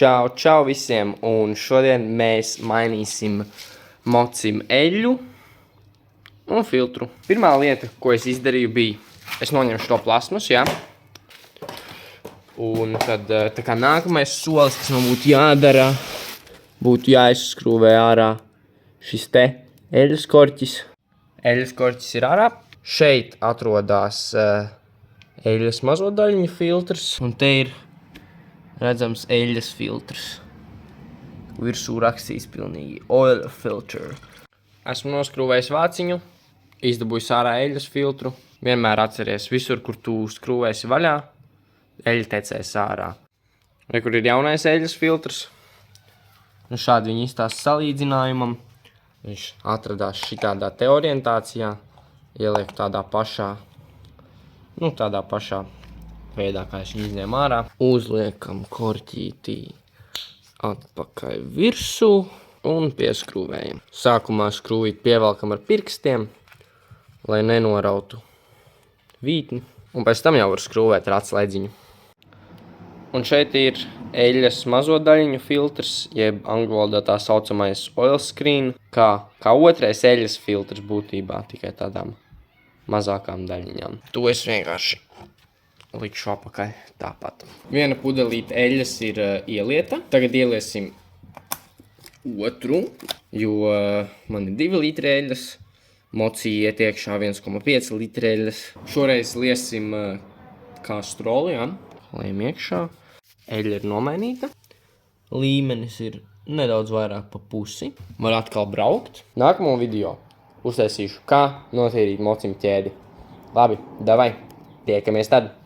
Čau visiem, un šodien mēs mainīsim mocim eļļu un filtru. Pirmā lieta, ko es izdarīju, bija, es noņemšu to plasmasu, jā. Un tad, tā kā nākamais solis, kas man būtu jādara, būtu jāizskrūvē ārā šis te eļļas korķis. Eļļas korķis ir ārā. Šeit atrodas eļļas mazo daļiņu filtrs, un te ir redzams eļļas filtrs. Virsū rakstīs pilnīgi oil filter. Esmu noskrūvējis vāciņu, izdabūjis ārā eļļas filtru. Vienmēr atceries, visur, kur tu skrūvēsi vaļā, eļļa tecēs ārā. Re, kur ir jaunais eļļas filtrs. Un šādi viņi izstās salīdzinājumam. Viņš atradās šitādā te orientācijā. Ielieku tādā pašā veidā, kā es viņu izņēmu ārā. Uzliekam korķītī atpakaļ virsū un pieskrūvējam. Sākumā skrūvīt pievelkam ar pirkstiem, lai nenorautu vītni. Un pēc tam jau var skrūvēt ar atslēdziņu. Un šeit ir eļļas mazo daļiņu filtrs, jeb angļu valodā tā saucamais oil screen, kā otrais eļļas filtrs būtībā, tikai tādām mazākām daļiņām. To es vienkārši likšu apakaļ tāpat. Viena pudelīte eļļas ir ielieta. Tagad ieliesim otru, jo man ir 2 litri eļļas. Mocī iet iekšā 1,5 litri eļļas. Šoreiz liesim kastroli, jā. Liejam iekšā. Eļļa ir nomainīta. Līmenis ir nedaudz vairāk pa pusi. Var atkal braukt. Nākamo video uztaisīšu, kā notīrīt mocim ķēdi. Labi, davai, tiekamies tad!